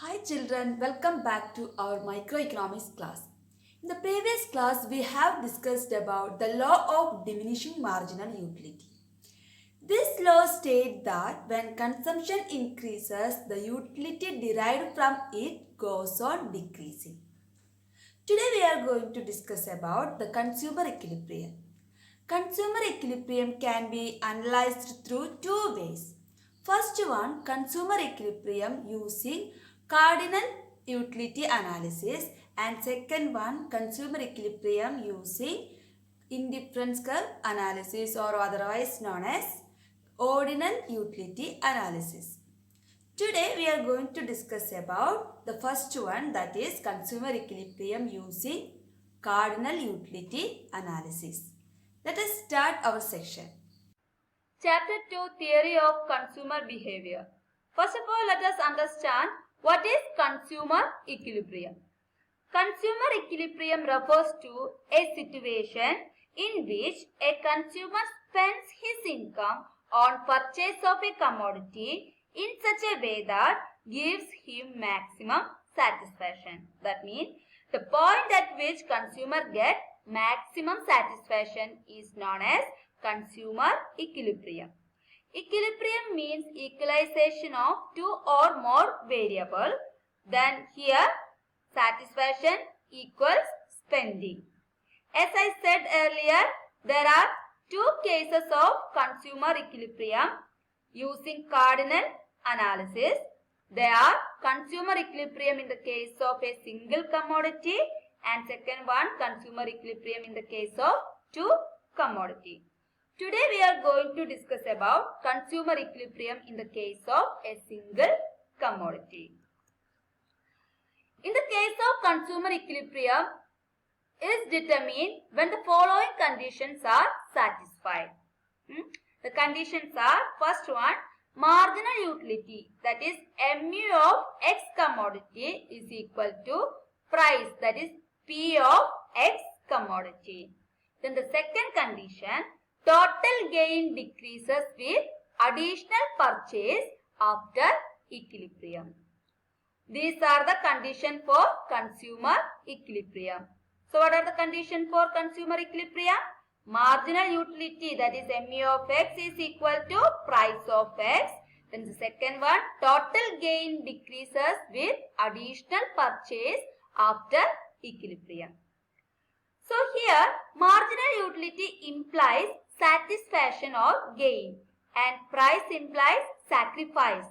Hi children, welcome back to our microeconomics class. In the previous class, we have discussed about the law of diminishing marginal utility. This law states that when consumption increases, the utility derived from it goes on decreasing. Today we are going to discuss about the consumer equilibrium. Consumer equilibrium can be analyzed through two ways. First one, consumer equilibrium using cardinal utility analysis, and second one, consumer equilibrium using indifference curve analysis or otherwise known as ordinal utility analysis. Today we are going to discuss about the first one, that is consumer equilibrium using cardinal utility analysis. Let us start our section. Chapter 2, Theory of Consumer Behavior. First of all, let us understand what is consumer equilibrium. Consumer equilibrium refers to a situation in which a consumer spends his income on purchase of a commodity in such a way that gives him maximum satisfaction. That means the point at which consumer gets maximum satisfaction is known as consumer equilibrium. Equilibrium means equalization of two or more variables. Then here satisfaction equals spending. As I said earlier, there are two cases of consumer equilibrium using cardinal analysis. They are consumer equilibrium in the case of a single commodity, and second one, consumer equilibrium in the case of two commodity. Today we are going to discuss about consumer equilibrium in the case of a single commodity. In the case of consumer equilibrium is determined when the following conditions are satisfied. The conditions are, first one, marginal utility, that is mu of x commodity is equal to price, that is P of x commodity. Then the second condition, total gain decreases with additional purchase after equilibrium. These are the conditions for consumer equilibrium. So what are the conditions for consumer equilibrium? Marginal utility, that is mu of x is equal to price of x. Then the second one, total gain decreases with additional purchase after equilibrium. So here marginal utility implies satisfaction or gain and price implies sacrifice.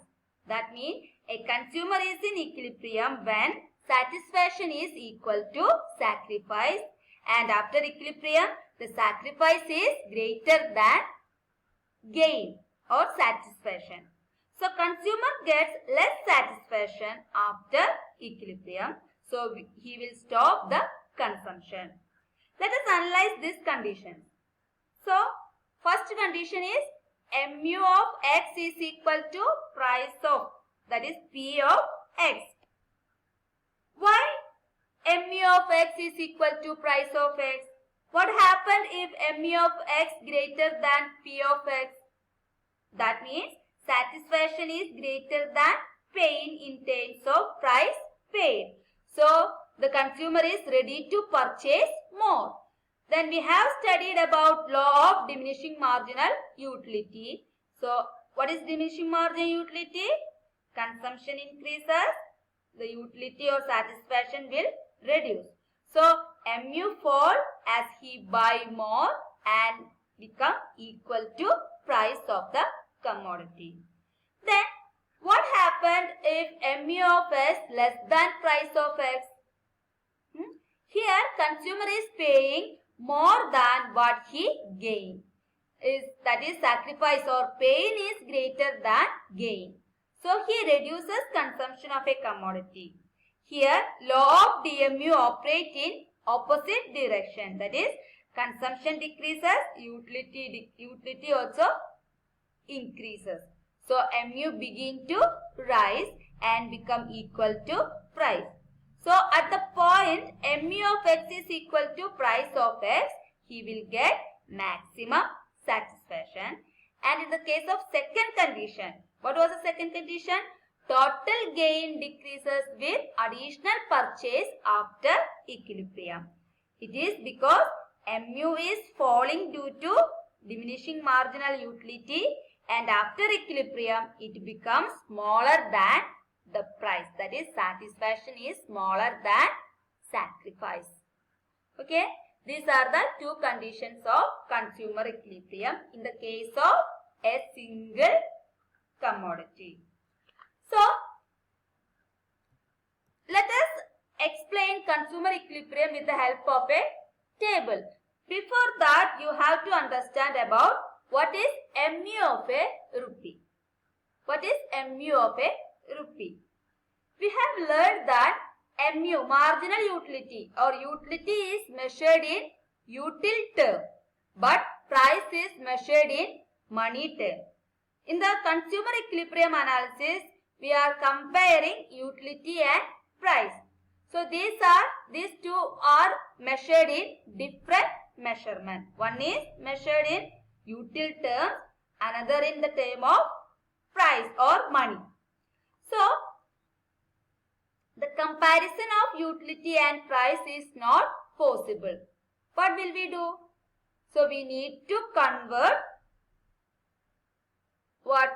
That means a consumer is in equilibrium when satisfaction is equal to sacrifice, and after equilibrium the sacrifice is greater than gain or satisfaction. So consumer gets less satisfaction after equilibrium, so he will stop the consumption. Let us analyze these conditions. So first condition is mu of x is equal to price of, that is P of x. Why mu of x is equal to price of x? What happened if mu of x greater than P of x? That means satisfaction is greater than pain in terms of price paid. So the consumer is ready to purchase more. Then we have studied about law of diminishing marginal utility. So what is diminishing marginal utility? Consumption increases, the utility or satisfaction will reduce. So mu fall as he buy more and become equal to price of the commodity. Then what happened if mu of x less than price of x? Here consumer is paying more than what he gained. That is sacrifice or pain is greater than gain. So he reduces consumption of a commodity. Here law of DMU operates in opposite direction. That is consumption decreases, utility also increases. So mu begin to rise and become equal to price. So at the point mu of x is equal to price of x, he will get maximum satisfaction. And in the case of second condition, what was the second condition? total gain decreases with additional purchase after equilibrium. It is because mu is falling due to diminishing marginal utility, and after equilibrium it becomes smaller than the price. That is, satisfaction is smaller than sacrifice. Okay, these are the two conditions of consumer equilibrium in the case of a single commodity. So, let us explain consumer equilibrium with the help of a table. Before that, you have to understand about what is mu of a rupee. What is mu of a rupee? We have learned that mu, marginal utility or utility, is measured in util term, but price is measured in money term. In the consumer equilibrium analysis, we are comparing utility and price. So these two are measured in different measurement. One is measured in util terms, another in the term of price or money. So the comparison of utility and price is not possible. What will we do? So we need to convert what?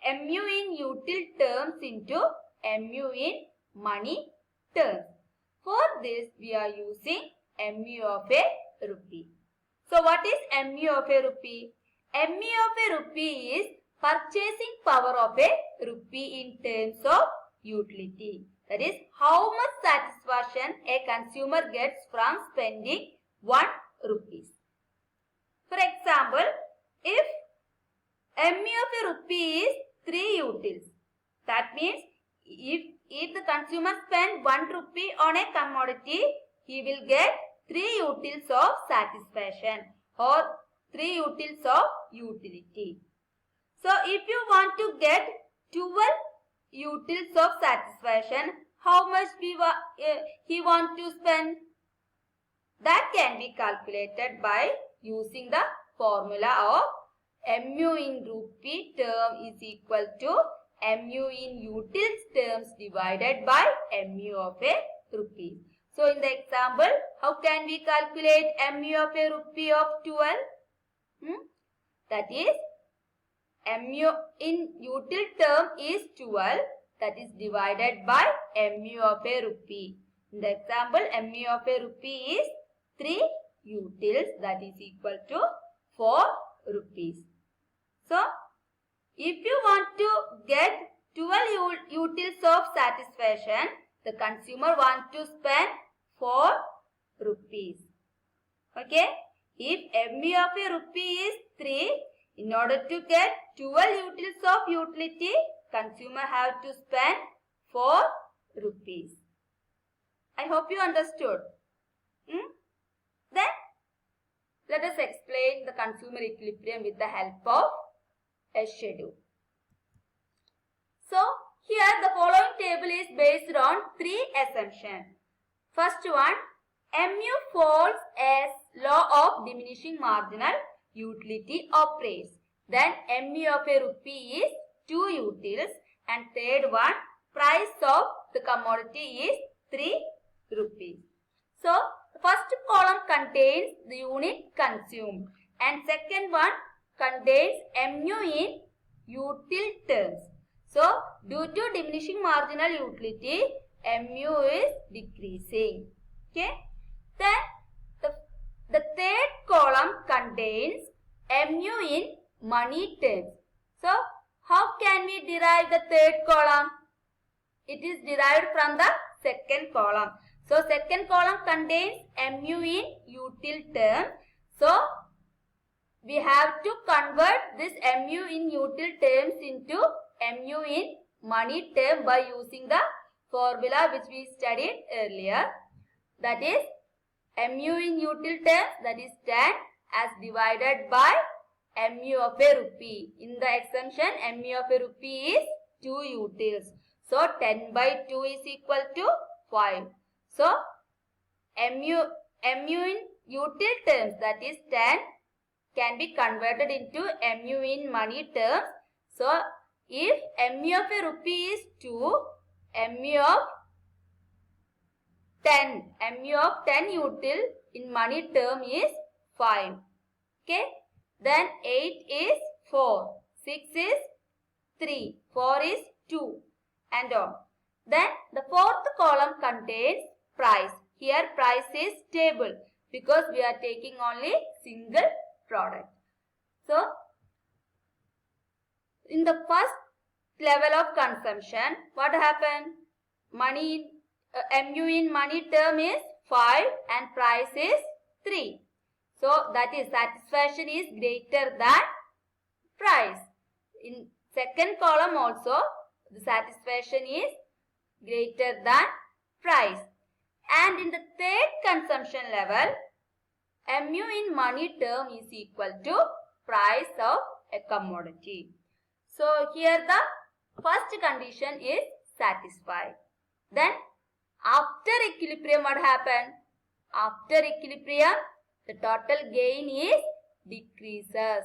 Mu in util terms into mu in money terms. For this, we are using mu of a rupee. So what is mu of a rupee? Mu of a rupee is purchasing power of a rupee in terms of utility. That is, how much satisfaction a consumer gets from spending 1 rupees. For example, if mu of a rupee is 3 utils, that means if the consumer spends 1 rupee on a commodity, he will get 3 utils of satisfaction or 3 utils of utility. So if you want to get 12 utils of satisfaction, how much he want to spend? That can be calculated by using the formula of mu in rupee term is equal to mu in utils terms divided by mu of a rupee. So in the example, how can we calculate mu of a rupee of 12? That is, mu in util term is 12, that is divided by mu of a rupee. In the example, mu of a rupee is 3 utils, that is equal to 4 rupees. So, if you want to get 12 utils of satisfaction, the consumer wants to spend 4 rupees. Okay? If mu of a rupee is 3, in order to get 12 utils of utility, consumer have to spend 4 rupees. I hope you understood. Then, let us explain the consumer equilibrium with the help of a schedule. So, here the following table is based on 3 assumptions. First one, mu falls as law of diminishing marginal utility operates. Then mu of a rupee is 2 utils, and third one, price of the commodity is 3 rupees. So, the first column contains the unit consumed and second one contains mu in util terms. So, due to diminishing marginal utility, mu is decreasing. Okay. Then, the third column contains mu in money terms. So, how can we derive the third column? It is derived from the second column. So, second column contains mu in util terms. So, we have to convert this mu in util terms into mu in money term by using the formula which we studied earlier. That is, mu in util terms, that is 10 as divided by mu of a rupee. In the assumption, mu of a rupee is 2 utils. So, 10 by 2 is equal to 5. So, mu in util terms, that is 10, can be converted into mu in money terms. So, If mu of a rupee is 2, mu of 10, mu of 10 util in money term is 5. Okay. Then 8 is 4, 6 is 3, 4 is 2 and on. Then the fourth column contains price. Here price is stable because we are taking only single product. So in the first level of consumption, what happened? Money, mu in money term is 5 and price is 3. So that is satisfaction is greater than price. In second column also the satisfaction is greater than price. And in the third consumption level, mu in money term is equal to price of a commodity. So here the first condition is satisfied. Then after equilibrium what happened? After equilibrium the total gain is decreases.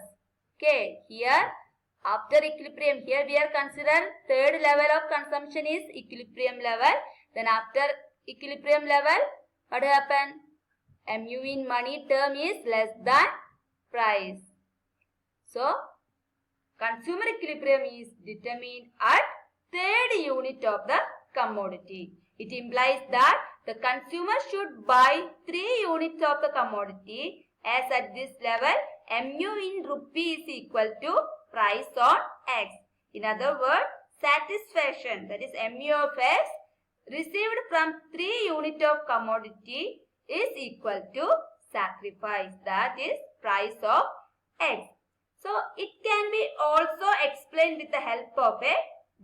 Okay, here after equilibrium, here we are considering third level of consumption is equilibrium level. Then after equilibrium level, what happened? Mu in money term is less than price. So, consumer equilibrium is determined at third unit of the commodity. It implies that the consumer should buy 3 units of the commodity, as at this level mu in rupee is equal to price on X. In other words, satisfaction, that is mu of X received from 3 unit of commodity is equal to sacrifice, that is price of X. So it can be also explained with the help of a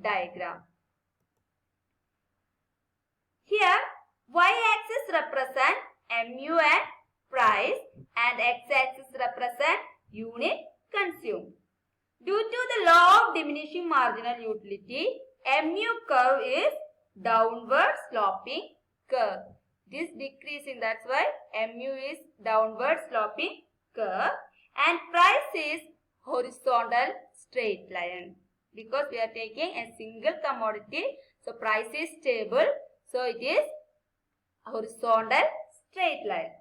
diagram. Here y-axis represent mu and price and x-axis represent unit consumed. Due to the law of diminishing marginal utility, mu curve is downward sloping curve. This decreasing, that's why mu is downward sloping curve, and price is horizontal straight line because we are taking a single commodity. So price is stable, so it is horizontal straight line.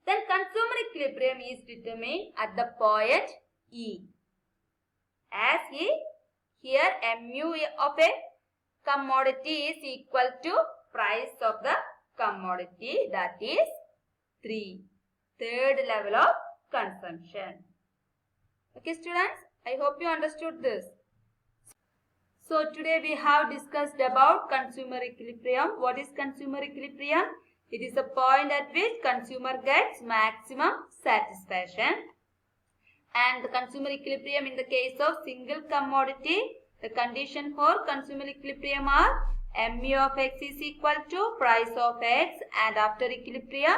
Then consumer equilibrium is determined at the point E. As here mu of a commodity is equal to price of the commodity, that is 3. Third level of consumption. Okay students, I hope you understood this. So today we have discussed about consumer equilibrium. What is consumer equilibrium? It is a point at which consumer gets maximum satisfaction. And the consumer equilibrium in the case of single commodity, the condition for consumer equilibrium are mu of X is equal to price of X, and after equilibrium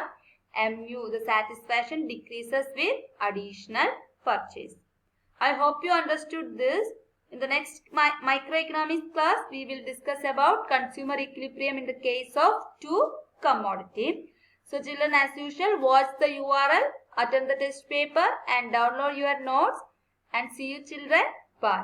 mu, the satisfaction decreases with additional purchase. I hope you understood this. In the next microeconomics class, we will discuss about consumer equilibrium in the case of two commodity. So children, as usual, watch the URL, attend the test paper and download your notes, and see you children. Bye.